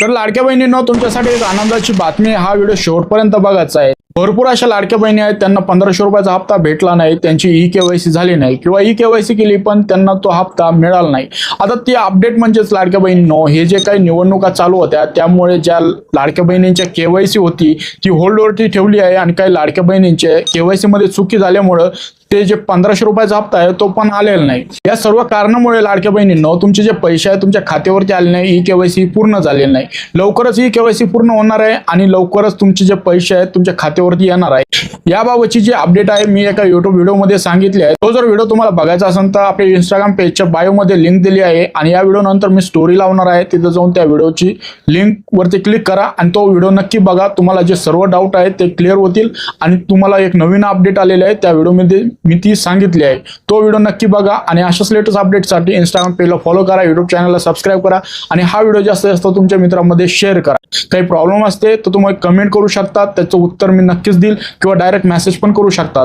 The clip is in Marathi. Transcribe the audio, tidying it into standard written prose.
तर लाडक्या बहिणींनो, तुमच्यासाठी एक आनंदाची बातमी आहे. हा व्हिडिओ शेवटपर्यंत बघायचा आहे. भरपूर अशा लाडक्या बहिणी आहेत, त्यांना 1500 रुपयाचा हप्ता भेटला नाही, त्यांची ई-केवायसी झाली नाही किंवा ई-केवायसी केली पण त्यांना तो हप्ता मिळाला नाही. आता ती अपडेट म्हणजेच लाडक्या बहिणींनो, हे जे काही निवडणुका चालू होत्या त्यामुळे ज्या लाडक्या बहिणींच्या केवायसी होती ती होल्डवरती ठेवली आहे आणि काही लाडक्या बहिणींचे केवायसी मध्ये चुकी झाल्यामुळे ते जे 1500 रुपयाचा हप्ता आहे तो पण आलेला नाही. या सर्व कारणामुळे लाडक्या बहिणींनो, तुमचे जे पैसे आहेत तुमच्या खात्यावरती आले नाही, ई-केवायसी पूर्ण झालेली नाही. लवकरच ई-केवायसी पूर्ण होणार आहे आणि लवकरच तुमचे जे पैसे आहेत तुमच्या खात्यावरती येणार आहे. याबाबतची जी अपडेट आहे मी एका युट्यूब व्हिडिओमध्ये सांगितली आहे. तो जर व्हिडिओ तुम्हाला बघायचा असेल तर आपल्या इंस्टाग्राम पेजच्या बायोमध्ये लिंक दिली आहे आणि या व्हिडिओ नंतर मी स्टोरी लावणार आहे. तिथे जाऊन त्या व्हिडिओची लिंक वरती क्लिक करा आणि तो व्हिडिओ नक्की बघा. तुम्हाला जे सर्व डाऊट आहेत ते क्लिअर होतील आणि तुम्हाला एक नवीन अपडेट आलेले आहे त्या व्हिडिओमध्ये मी ती सांगितली आहे. तो व्हिडिओ नक्की बघा आणि अशाच लेटेस्ट अपडेटसाठी इंस्टाग्राम पेजला फॉलो करा, युट्यूब चॅनलला सबस्क्राईब करा आणि हा व्हिडिओ जास्तीत जास्त तुमच्या मित्रांमध्ये शेअर करा. काही प्रॉब्लेम असते तर तुम्ही कमेंट करू शकता, त्याचं उत्तर मी नक्कीच देईल किंवा डायरेक्ट मेसेज पण करू शकता.